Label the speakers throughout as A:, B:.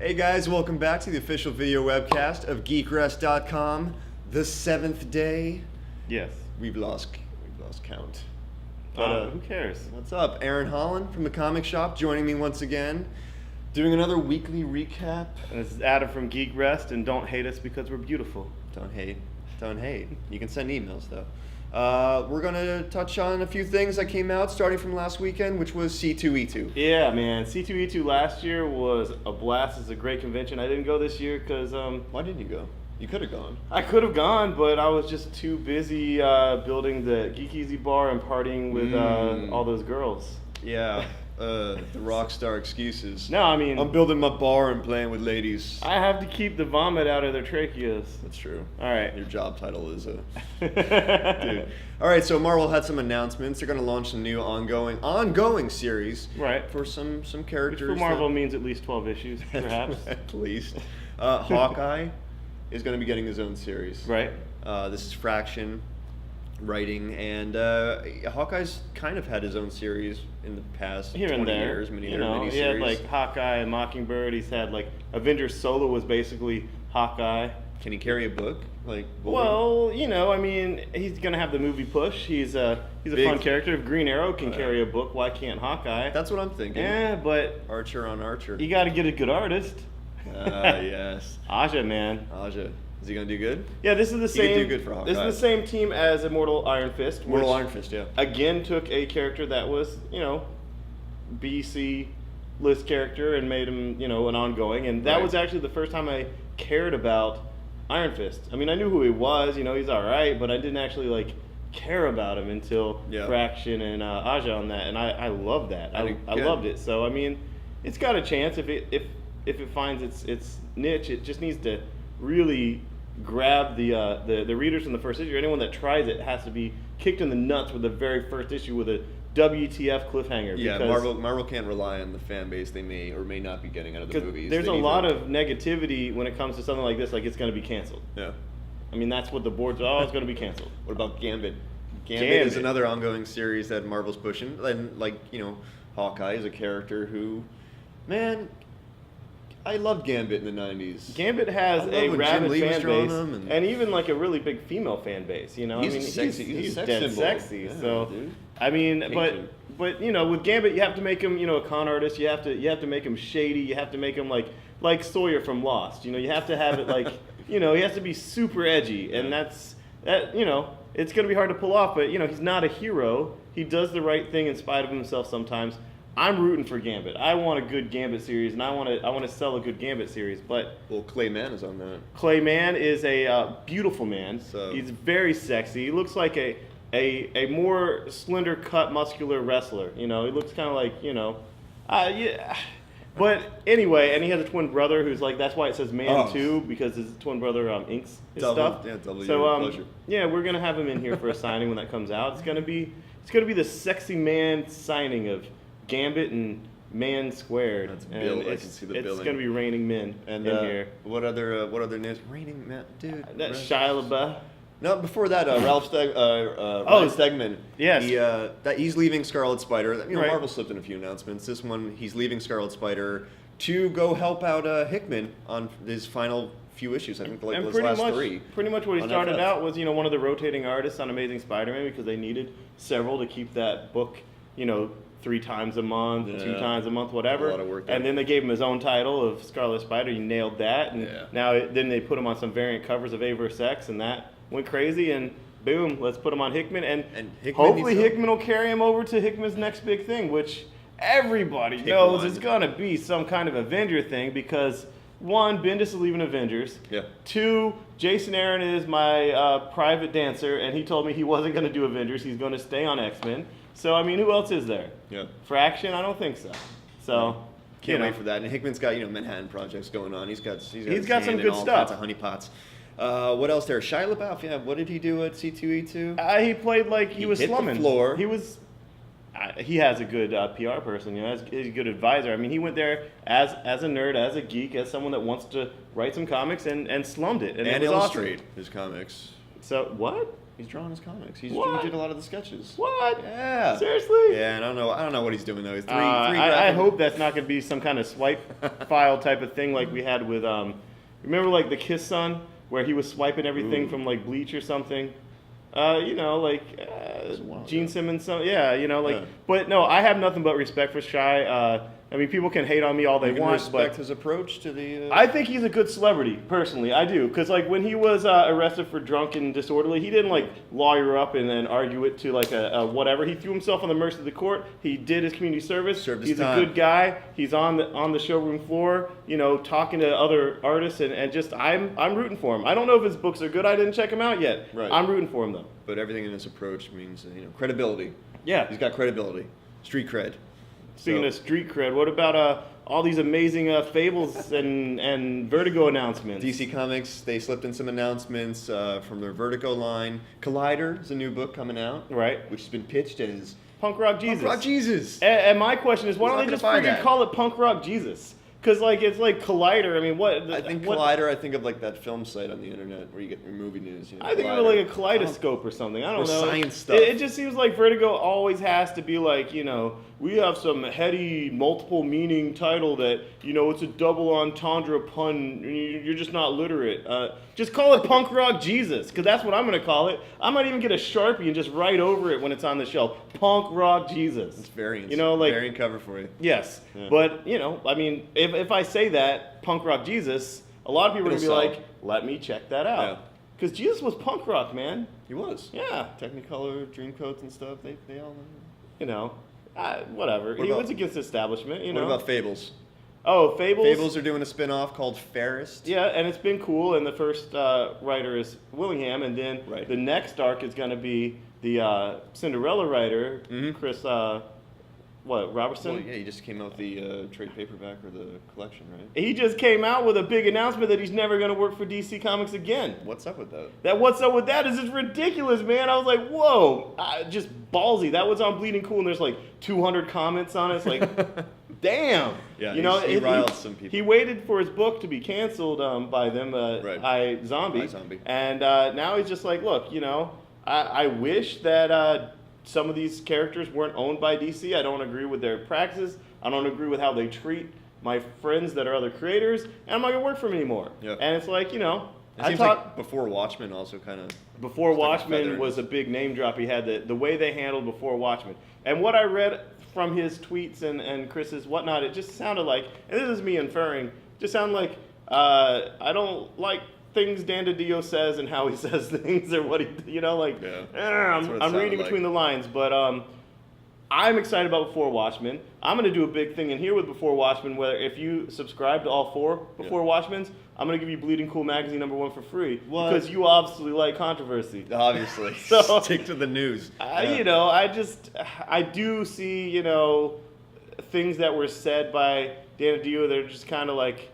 A: Hey guys, welcome back to the official video webcast of Geekrest.com. The 7th day.
B: Yes.
A: We've lost count.
B: But who cares?
A: What's up? Aaron Holland from the comic shop joining me once again, doing another weekly recap.
B: And this is Adam from Geekrest, and don't hate us because we're beautiful.
A: Don't hate. You can send emails though. We're gonna touch on a few things that came out starting from last weekend, which was C2E2.
B: Yeah, man. C2E2 last year was a blast. It's a great convention. I didn't go this year because
A: Why didn't you go? You could have gone.
B: I could have gone, but I was just too busy building the Geek Easy bar and partying with all those girls.
A: Yeah. The rock star excuses.
B: No, I mean,
A: I'm building my bar and playing with ladies.
B: I have to keep the vomit out of their tracheas.
A: That's true.
B: All right.
A: Your job title is dude. All right, so Marvel had some announcements. They're going to launch a new ongoing series.
B: Right.
A: For some characters.
B: Which for Marvel means at least 12 issues, perhaps.
A: At least. Hawkeye is going to be getting his own series.
B: Right.
A: This is Fraction writing, and Hawkeye's kind of had his own series in the past
B: Here
A: 20
B: and there.
A: years.
B: He had like Hawkeye and Mockingbird. He's had like Avengers Solo was basically Hawkeye.
A: Can he carry a book?
B: Well, I mean, he's gonna have the movie push. He's a fun character. If Green Arrow can carry a book, why can't Hawkeye?
A: That's what I'm thinking.
B: Yeah, but
A: Archer on Archer.
B: You got to get a good artist.
A: Yes.
B: Aja, man.
A: Aja. Is he gonna do good?
B: Yeah, this is the same.
A: He could do good for Hawkeye.
B: This is the same team as Immortal Iron Fist.
A: Immortal Iron Fist, yeah.
B: Again, took a character that was, BC list character and made him, an ongoing. And that was actually the first time I cared about Iron Fist. I mean, I knew who he was. He's all right, but I didn't actually care about him until Fraction and Aja on that, and I love that. I loved it. So I mean, it's got a chance if it finds its niche. It just needs to really grab the readers from the first issue. Anyone that tries it has to be kicked in the nuts with the very first issue with a WTF cliffhanger.
A: Yeah, Marvel can't rely on the fan base they may or may not be getting out of the movies.
B: There's a lot of negativity when it comes to something like this, like it's going to be canceled.
A: Yeah.
B: I mean, that's what the board's, it's going to be canceled.
A: What about Gambit? Gambit is another ongoing series that Marvel's pushing. And, Hawkeye is a character who, man, I loved Gambit in the 90s.
B: Gambit has a rabid fan base, and even a really big female fan base.
A: He's sexy.
B: He's
A: sex
B: dead
A: symbol.
B: sexy.
A: Yeah,
B: so,
A: dude.
B: I mean, but with Gambit, you have to make him a con artist. You have to make him shady. You have to make him like Sawyer from Lost. You have to have it he has to be super edgy, and that's it's gonna be hard to pull off. But he's not a hero. He does the right thing in spite of himself sometimes. I'm rooting for Gambit. I want a good Gambit series, and I want to sell a good Gambit series. But
A: Clayman is on that.
B: Clayman is a beautiful man.
A: So. He's
B: very sexy. He looks like a more slender cut, muscular wrestler. He looks kind of yeah. But anyway, and he has a twin brother who's that's why it says Man too, because his twin brother inks his stuff.
A: Yeah, double
B: so yeah, we're gonna have him in here for a signing when that comes out. It's gonna be the sexy man signing of Gambit and Man Squared.
A: That's Bill. I can see the billing.
B: It's going to be raining men in here.
A: What other news? Raining men, dude.
B: That Shia LaBeouf.
A: No, before that, Ralph Stegman.
B: Yes.
A: He's leaving Scarlet Spider.
B: Right.
A: Marvel slipped in a few announcements. This one, he's leaving Scarlet Spider to go help out Hickman on his final few issues. I think those last three.
B: Pretty much what he started out was, one of the rotating artists on Amazing Spider-Man, because they needed several to keep that book, 3 times a month, 2 times a month, whatever.
A: A lot of work there.
B: And then they gave him his own title of Scarlet Spider. He nailed that. And now then they put him on some variant covers of A vs. X, and that went crazy. And boom, let's put him on Hickman. And hopefully Hickman will carry him over to Hickman's next big thing, which everybody knows is going to be some kind of Avenger thing, because 1, Bendis is leaving Avengers.
A: Yeah.
B: 2, Jason Aaron is my private dancer, and he told me he wasn't going to do Avengers. He's going to stay on X-Men. So, I mean, who else is there?
A: Yeah.
B: Fraction? I don't think so. So,
A: can't wait for that. And Hickman's got, Manhattan projects going on. He's got
B: some good
A: all
B: stuff.
A: Kinds of honeypots. What else there? Shia LaBeouf, yeah. What did he do at C2E2?
B: He played he was
A: hit
B: slumming.
A: The floor.
B: He has a good PR person, he's a good advisor. I mean, he went there as a nerd, as a geek, as someone that wants to write some comics, and slummed it. And it was
A: illustrate
B: awesome.
A: his comics.
B: So, what?
A: He's drawing his comics. He did a lot of the sketches.
B: What?
A: Yeah.
B: Seriously?
A: Yeah, and I don't know what he's doing though. He's
B: I hope that's not going to be some kind of swipe file type of thing like we had with remember like the Kiss Son where he was swiping everything from like Bleach or something. You know, like Gene Simmons. But no, I have nothing but respect for Shia. I mean, people can hate on me all they want,
A: respect
B: but
A: his approach to the.
B: I think he's a good celebrity, personally. I do, because like when he was arrested for drunk and disorderly, he didn't like lawyer up and then argue it to like a whatever. He threw himself on the mercy of the court. He did his community service. He's a good guy. He's on the showroom floor, you know, talking to other artists and just I'm rooting for him. I don't know if his books are good. I didn't check him out yet.
A: Right.
B: I'm rooting for him though.
A: But everything in his approach means credibility.
B: Yeah.
A: He's got credibility, street cred.
B: Speaking of street cred, what about all these amazing Fables and Vertigo announcements?
A: DC Comics, they slipped in some announcements from their Vertigo line. Collider is a new book coming out.
B: Right.
A: Which has been pitched as
B: Punk Rock Jesus.
A: Punk Rock Jesus.
B: And my question is, why don't they just freaking call it Punk Rock Jesus? Because like it's like Collider. I mean, what?
A: I think Collider. I think of like that film site on the internet where you get your movie news.
B: I think of it like a kaleidoscope or something. I don't know.
A: Science stuff.
B: It just seems like Vertigo always has to be like, we have some heady, multiple meaning title that, it's a double entendre pun. You're just not literate. Just call it Punk Rock Jesus, because that's what I'm going to call it. I might even get a Sharpie and just write over it when it's on the shelf. Punk Rock Jesus.
A: It's variant.
B: Variant
A: cover for you.
B: Yes.
A: Yeah.
B: But, I mean, if I say that, Punk Rock Jesus, a lot of people are going to be like, let me check that out. Because Jesus was punk rock, man.
A: He was.
B: Yeah.
A: Technicolor, Dreamcoats and stuff, they all...
B: Whatever. He was against the establishment,
A: What about Fables?
B: Oh, Fables.
A: Fables are doing a spin-off called Fairest.
B: Yeah, and it's been cool. And the first writer is Willingham, and then the next arc is going to be the Cinderella writer, Chris. Roberson?
A: Well, yeah, he just came out with the trade paperback or the collection, right?
B: He just came out with a big announcement that he's never going to work for DC Comics again.
A: What's up with that?
B: What's up with that is it's ridiculous, man. I was like, whoa, just ballsy. That was on Bleeding Cool, and there's like 200 comments on it. It's like, damn.
A: Yeah, he riled some people.
B: He waited for his book to be canceled by them, iZombie. And now he's just like, look, I wish that... some of these characters weren't owned by DC. I don't agree with their practices. I don't agree with how they treat my friends that are other creators, and I'm not going to work for them anymore. Yep. And it's like,
A: I thought like Before Watchmen also kind of...
B: Before Watchmen was a big name drop. He had the way they handled Before Watchmen. And what I read from his tweets and Chris's whatnot, it just sounded like, and this is me inferring, just sounded like, I don't like things Dan DiDio says and how he says things or what he, I'm reading between the lines, but I'm excited about Before Watchmen. I'm going to do a big thing in here with Before Watchmen, where if you subscribe to all 4 Before Watchmens, I'm going to give you Bleeding Cool Magazine #1 for free. What? Because you obviously like controversy.
A: Obviously. So stick to the news.
B: I do see, things that were said by Dan DiDio that are just kind of like,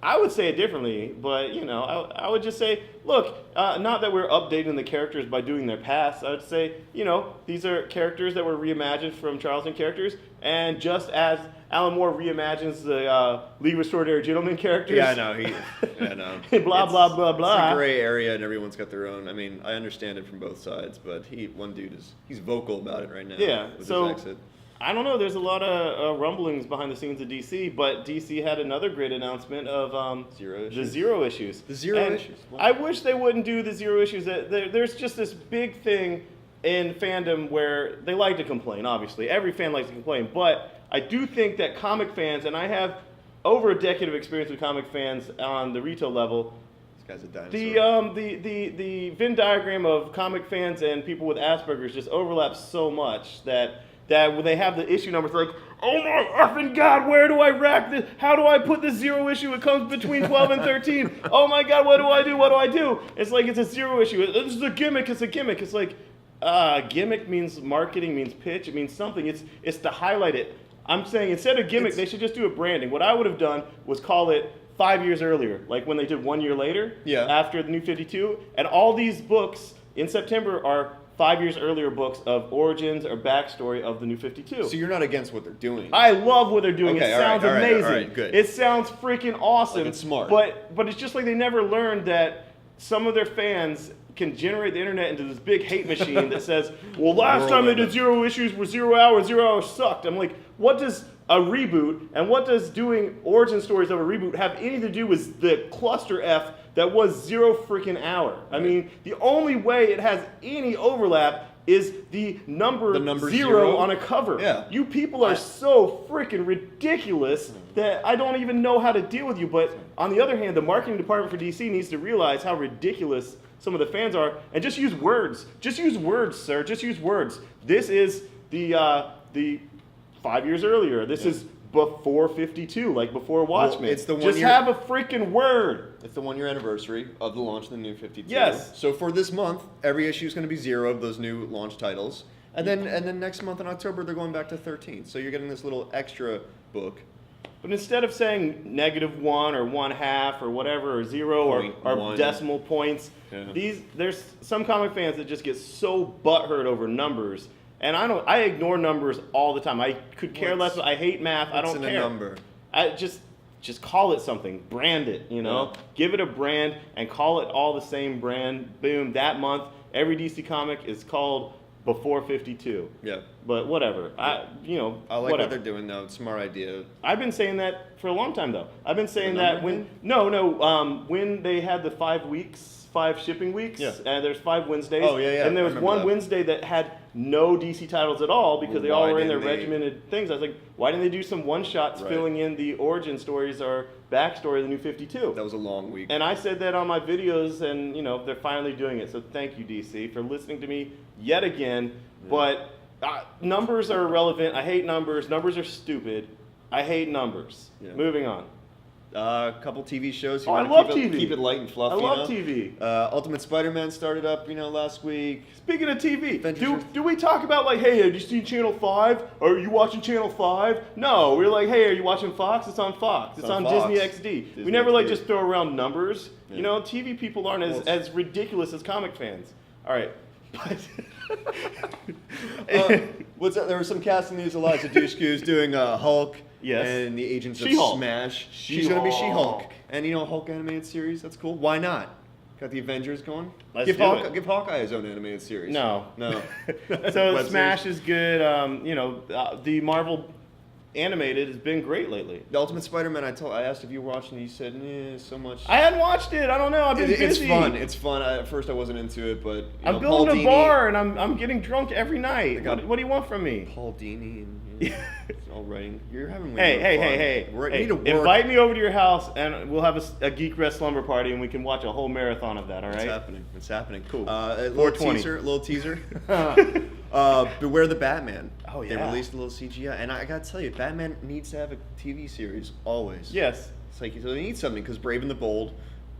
B: I would say it differently, but, I would just say, look, not that we're updating the characters by doing their past. I would say, these are characters that were reimagined from Charlton characters, and just as Alan Moore reimagines the League of Extraordinary Gentlemen characters.
A: Yeah, I know.
B: Blah, blah, blah, blah.
A: It's a gray area, and everyone's got their own. I mean, I understand it from both sides, but one dude he's vocal about it right now.
B: Yeah,
A: with
B: so...
A: his exit.
B: I don't know. There's a lot of rumblings behind the scenes of DC, but DC had another great announcement of the Zero issues.
A: The Zero issues. Wow.
B: I wish they wouldn't do the Zero issues. There's just this big thing in fandom where they like to complain. Obviously, every fan likes to complain, but I do think that comic fans, and I have over a decade of experience with comic fans on the retail level.
A: This guy's a dinosaur.
B: The Venn diagram of comic fans and people with Asperger's just overlaps so much that when they have the issue numbers, like, oh my effing God, where do I rack this? How do I put this 0 issue? It comes between 12 and 13. Oh my God, what do I do? What do I do? It's like it's a 0 issue. This is a gimmick. It's a gimmick. It's like gimmick means marketing, means pitch. It means something. It's to highlight it. I'm saying instead of gimmick, they should just do a branding. What I would have done was call it 5 years earlier, like when they did 1 year later after the New 52. And all these books in September are 5 years earlier books of origins or backstory of the New 52.
A: So you're not against what they're doing?
B: I love what they're doing.
A: Okay,
B: it sounds amazing.
A: All right, good.
B: It sounds freaking awesome.
A: Like it's smart.
B: But it's just like they never learned that some of their fans can generate the internet into this big hate machine that says, well, last time they did 0 issues were 0 hours, 0 hours sucked. I'm like, what does a reboot and what does doing origin stories of a reboot have anything to do with the cluster F that was 0 freaking hour? I mean, the only way it has any overlap is the number zero on a cover.
A: Yeah.
B: You people are so freaking ridiculous that I don't even know how to deal with you. But on the other hand, the marketing department for DC needs to realize how ridiculous some of the fans are and just use words. Just use words, sir. Just use words. This is the 5 years earlier. This is before 52, like before Watchmen.
A: Well, it's the
B: just have a freaking word.
A: It's the 1 year anniversary of the launch of the new 52.
B: Yes.
A: So for this month, every issue is going to be 0 of those new launch titles, and then next month in October they're going back to 13. So you're getting this little extra book.
B: But instead of saying -1 or 1/2 or whatever or 0 or decimal points, there's some comic fans that just get so butthurt over numbers. And I ignore numbers all the time. I could care less. I hate math. I don't care.
A: A number?
B: I just call it something. Brand it, you know?
A: Yeah.
B: Give it a brand and call it all the same brand. Boom, that month, every DC comic is called before 52.
A: Yeah.
B: But whatever.
A: I like
B: whatever.
A: what they're doing though. It's a smart idea.
B: I've been saying that for a long time though. I've been saying
A: The
B: that
A: number
B: when they had the 5 shipping weeks,
A: Yeah.
B: and there's 5 Wednesdays.
A: Oh, yeah, yeah,
B: And there
A: I
B: was
A: remember
B: one
A: that.
B: Wednesday that had no DC titles at all because they all
A: Why
B: were in their
A: didn't they?
B: regimented things. I was like, why didn't they do some one-shots
A: Right.
B: filling in the origin stories or backstory of the new 52?
A: That was a long week.
B: And I said that on my videos, and they're finally doing it. So thank you, DC, for listening to me yet again.
A: Yeah.
B: But numbers are irrelevant. I hate numbers. Numbers are stupid. I hate numbers.
A: Yeah.
B: Moving on.
A: A couple TV shows.
B: I love TV.
A: Keep it light and fluffy.
B: I love TV.
A: Ultimate Spider-Man started up, last week.
B: Speaking of TV,
A: Avengers.
B: do we talk about like, hey, have you seen Channel 5? Are you watching Channel 5? No, we're like, hey, are you watching Fox? It's on Fox. It's on
A: Fox.
B: Disney XD.
A: Disney
B: We never
A: XD.
B: just throw around numbers.
A: Yeah.
B: TV people aren't as ridiculous as comic fans. All right.
A: What's that? There was some casting news. Eliza Dushku's doing Hulk.
B: Yes.
A: And the Agents of
B: She-Hulk.
A: S.M.A.S.H. She's going to be
B: She-Hulk.
A: She-Hulk. And Hulk animated series. That's cool. Why not? Got the Avengers going.
B: Let's
A: give
B: do it.
A: Give Hawkeye his own animated series.
B: No.
A: So
B: So Smash is good. The Marvel animated has been great lately.
A: The Ultimate Spider-Man. I asked if you were watching it. You said, so much.
B: I hadn't watched it. I don't know. I've been busy.
A: It's fun. It's fun. At first, I wasn't into it, but
B: I'm
A: Paul
B: building a
A: Dini-
B: bar and I'm getting drunk every night. What do you want from me?
A: Paul Dini and all writing. You're having
B: Hey.
A: We need to work.
B: Invite me over to your house and we'll have a Geekrest slumber party and we can watch a whole marathon of that, all right?
A: It's happening. Cool.
B: Uh,
A: Little
B: 420.
A: teaser. Beware the Batman.
B: Oh, yeah.
A: They released a little CGI, and I gotta tell you, Batman needs to have a TV series always.
B: Yes.
A: It's like so they need something because Brave and the Bold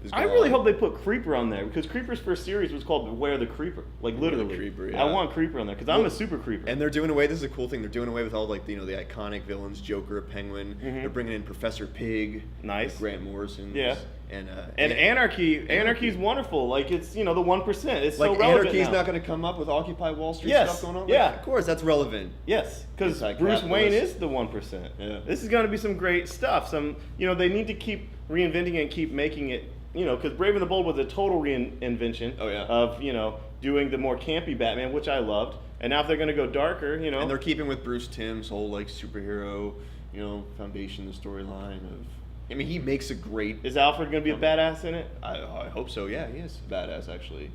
A: is
B: I
A: gone.
B: really hope they put Creeper on there because Creeper's first series was called Beware the Creeper. Like
A: Beware the
B: literally.
A: Creeper,
B: I
A: yeah.
B: want Creeper on there because I'm a super creeper.
A: And they're doing away. This is a cool thing. They're doing away with all the iconic villains, Joker, Penguin.
B: Mm-hmm.
A: They're bringing in Professor Pig.
B: Nice.
A: With Grant Morrison.
B: Yeah.
A: And
B: Anarchy's wonderful. Like it's the 1%. It's
A: like
B: so relevant
A: Anarchy's
B: now.
A: not going to come up with Occupy Wall Street
B: Yes,
A: stuff going on.
B: yeah.
A: Like, of course, that's relevant.
B: Yes, because
A: It's
B: Bruce Wayne
A: capitalist.
B: is the 1%.
A: Yeah.
B: This is going to be some great stuff. They need to keep reinventing it and keep making it, because Brave and the Bold was a total reinvention
A: Oh, yeah.
B: of, doing the more campy Batman, which I loved. And now if they're going to go darker,
A: And they're keeping with Bruce Timm's whole superhero, foundation, the storyline of. I mean, he makes a great.
B: Is Alfred going to be a badass in it?
A: I hope so. Yeah, he is badass actually.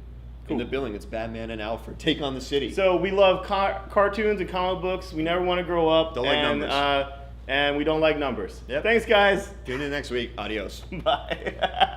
B: Cool.
A: In the billing, it's Batman and Alfred take on the city.
B: So we love cartoons and comic books. We never want to grow up.
A: Don't like numbers.
B: And we don't like numbers.
A: Yep.
B: Thanks, guys.
A: Tune in next week. Adios.
B: Bye.